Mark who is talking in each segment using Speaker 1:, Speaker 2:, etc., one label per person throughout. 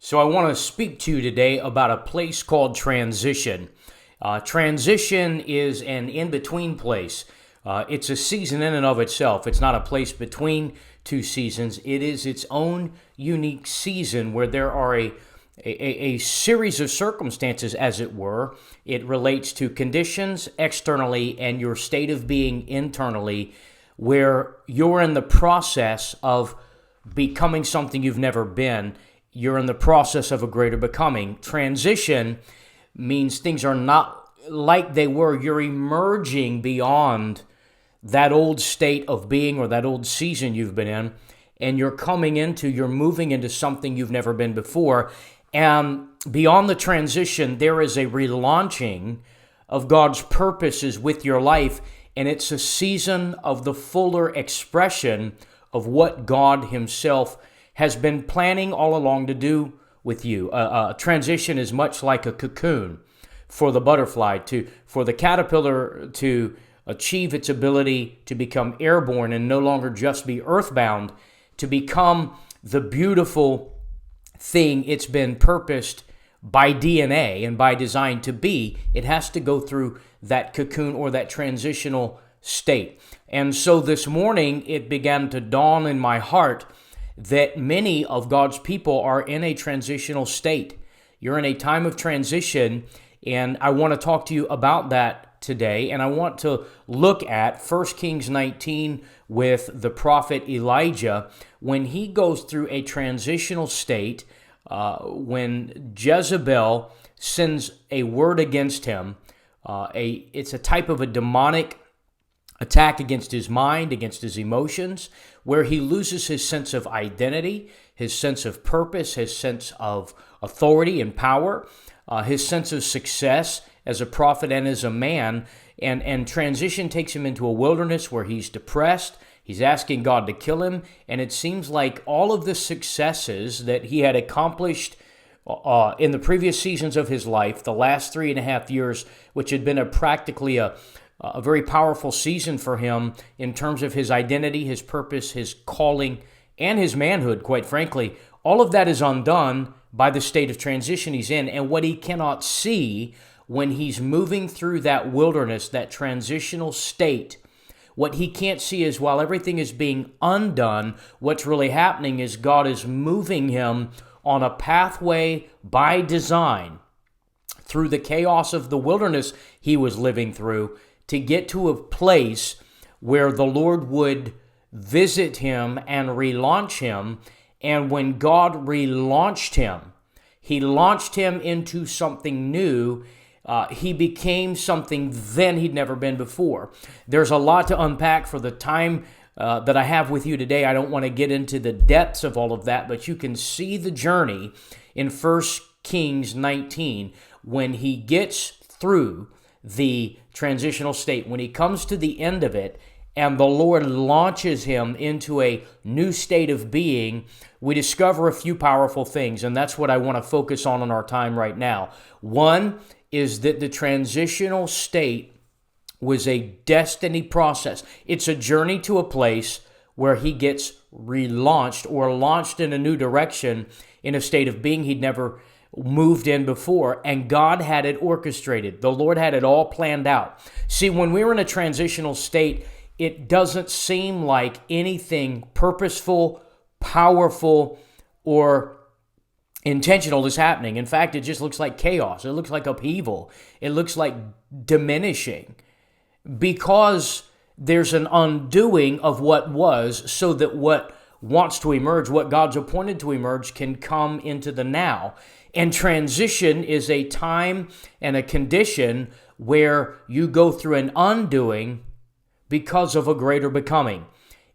Speaker 1: So I want to speak to you today about a place called transition. Transition is an in-between place. It's a season in and of itself. It's not a place between two seasons. It is its own unique season where there are a series of circumstances, as it were. It relates to conditions externally and your state of being internally, where you're in the process of becoming something you've never been. You're in the process of a greater becoming. Transition means things are not like they were. You're emerging beyond that old state of being or that old season you've been in, and you're moving into something you've never been before. And beyond the transition, there is a relaunching of God's purposes with your life, and it's a season of the fuller expression of what God Himself has been planning all along to do with you. Transition is much like a cocoon for the butterfly, for the caterpillar to achieve its ability to become airborne and no longer just be earthbound, to become the beautiful thing it's been purposed by DNA and by design to be. It has to go through that cocoon or that transitional state. And so this morning, it began to dawn in my heart that many of God's people are in a transitional state. You're in a time of transition, and I want to talk to you about that today. And I want to look at 1 Kings 19 with the prophet Elijah when he goes through a transitional state, when Jezebel sends a word against him. It's a type of a demonic attack against his mind, against his emotions, where he loses his sense of identity, his sense of purpose, his sense of authority and power, his sense of success as a prophet and as a man. And transition takes him into a wilderness where he's depressed. He's asking God to kill him. And it seems like all of the successes that he had accomplished in the previous seasons of his life, the last 3.5 years, which had been practically a very powerful season for him in terms of his identity, his purpose, his calling, and his manhood, quite frankly. All of that is undone by the state of transition he's in. And what he cannot see when he's moving through that wilderness, that transitional state, what he can't see is while everything is being undone, what's really happening is God is moving him on a pathway by design through the chaos of the wilderness he was living through, to get to a place where the Lord would visit him and relaunch him. And when God relaunched him, He launched him into something new. He became something then he'd never been before. There's a lot to unpack for the time that I have with you today. I don't want to get into the depths of all of that, but you can see the journey in 1 Kings 19 when he gets through the transitional state, when he comes to the end of it, and the Lord launches him into a new state of being. We discover a few powerful things, and that's what I want to focus on in our time right now. One is that the transitional state was a destiny process. It's a journey to a place where he gets relaunched or launched in a new direction in a state of being he'd never moved in before, and God had it orchestrated. The Lord had it all planned out. See, when we were in a transitional state, it doesn't seem like anything purposeful, powerful, or intentional is happening. In fact, it just looks like chaos. It looks like upheaval. It looks like diminishing, because there's an undoing of what was, so that what wants to emerge, what God's appointed to emerge, can come into the now. And transition is a time and a condition where you go through an undoing because of a greater becoming.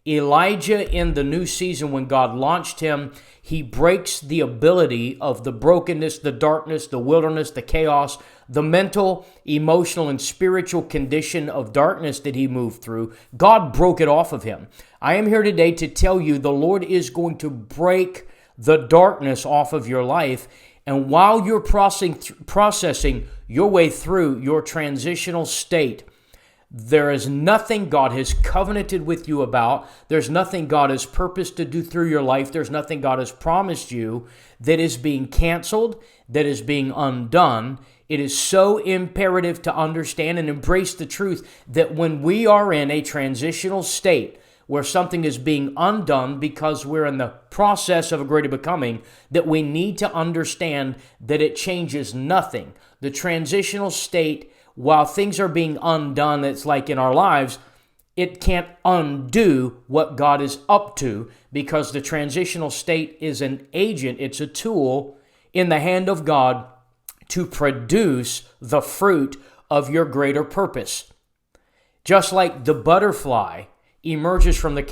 Speaker 1: Elijah, in the new season when God launched him, he breaks the ability of the brokenness, the darkness, the wilderness, the chaos, the mental, emotional, and spiritual condition of darkness that he moved through. God broke it off of him. I am here today to tell you the Lord is going to break the darkness off of your life. And while you're processing your way through your transitional state, There is nothing God has covenanted with you about. There's nothing God has purposed to do through your life. There's nothing God has promised you that is being canceled, that is being undone. It is so imperative to understand and embrace the truth that when we are in a transitional state where something is being undone because we're in the process of a greater becoming, that we need to understand that it changes nothing. The transitional state, while things are being undone, it's like in our lives, it can't undo what God is up to, because the transitional state is an agent, it's a tool in the hand of God to produce the fruit of your greater purpose. Just like the butterfly emerges from the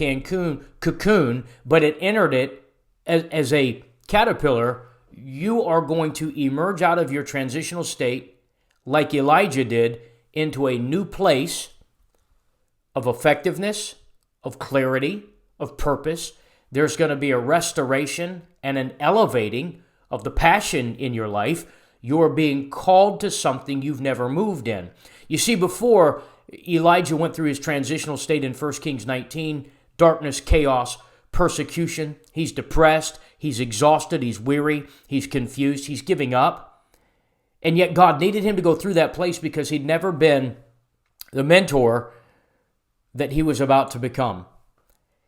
Speaker 1: cocoon, but it entered it as a caterpillar, you are going to emerge out of your transitional state, like Elijah did, into a new place of effectiveness, of clarity, of purpose. There's going to be a restoration and an elevating of the passion in your life. You're being called to something you've never moved in. You see, before Elijah went through his transitional state in 1 Kings 19, darkness, chaos, persecution. He's depressed, he's exhausted, he's weary, he's confused, he's giving up. And yet God needed him to go through that place because he'd never been the mentor that he was about to become.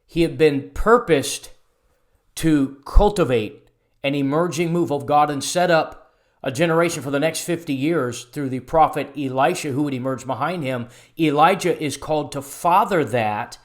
Speaker 1: He had been purposed to cultivate an emerging move of God and set up a generation for the next 50 years through the prophet Elisha, who would emerge behind him. Elijah is called to father that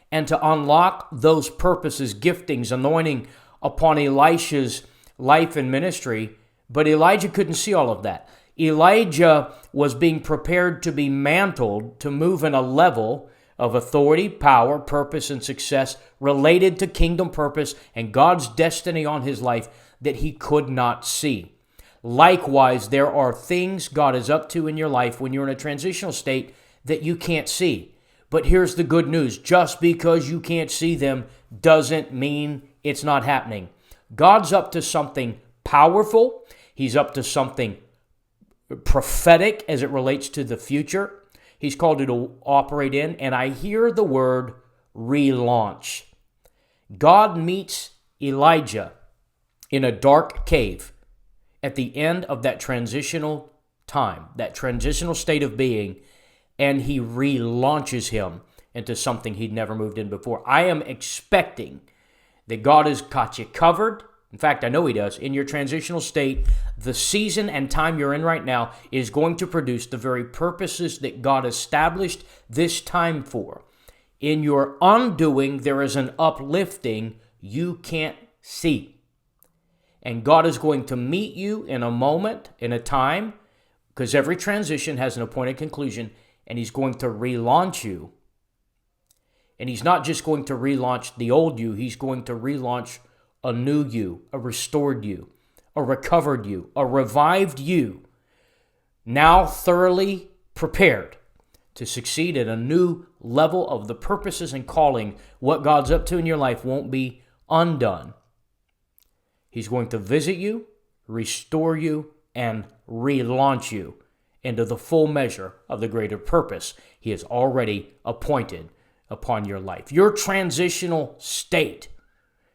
Speaker 1: and to unlock those purposes, giftings, anointing upon Elisha's life and ministry. But Elijah couldn't see all of that. Elijah was being prepared to be mantled to move in a level of authority, power, purpose, and success related to kingdom purpose and God's destiny on his life that he could not see. Likewise, there are things God is up to in your life when you're in a transitional state that you can't see. But here's the good news. Just because you can't see them doesn't mean it's not happening. God's up to something powerful. He's up to something prophetic as it relates to the future. He's called you to operate in, and I hear the word relaunch. God meets Elijah in a dark cave at the end of that transitional time, that transitional state of being, and he relaunches him into something he'd never moved in before. I am expecting that God has got you covered. In fact, I know he does. In your transitional state, the season and time you're in right now is going to produce the very purposes that God established this time for. In your undoing, there is an uplifting you can't see. And God is going to meet you in a moment, in a time, because every transition has an appointed conclusion, and he's going to relaunch you. And he's not just going to relaunch the old you, he's going to relaunch a new you, a restored you, a recovered you, a revived you, now thoroughly prepared to succeed at a new level of the purposes and calling. What God's up to in your life won't be undone. He's going to visit you, restore you, and relaunch you into the full measure of the greater purpose he has already appointed upon your life. Your transitional state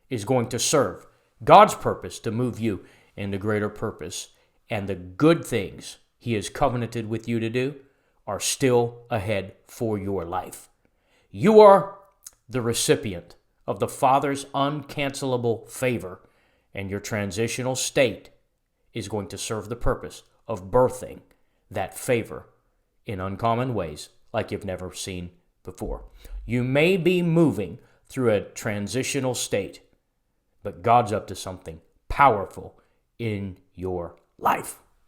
Speaker 1: is going to serve God's purpose to move you into greater purpose, and the good things he has covenanted with you to do are still ahead for your life. You are the recipient of the Father's uncancelable favor, and your transitional state is going to serve the purpose of birthing that favor in uncommon ways like you've never seen before. You may be moving through a transitional state, but God's up to something powerful in your life.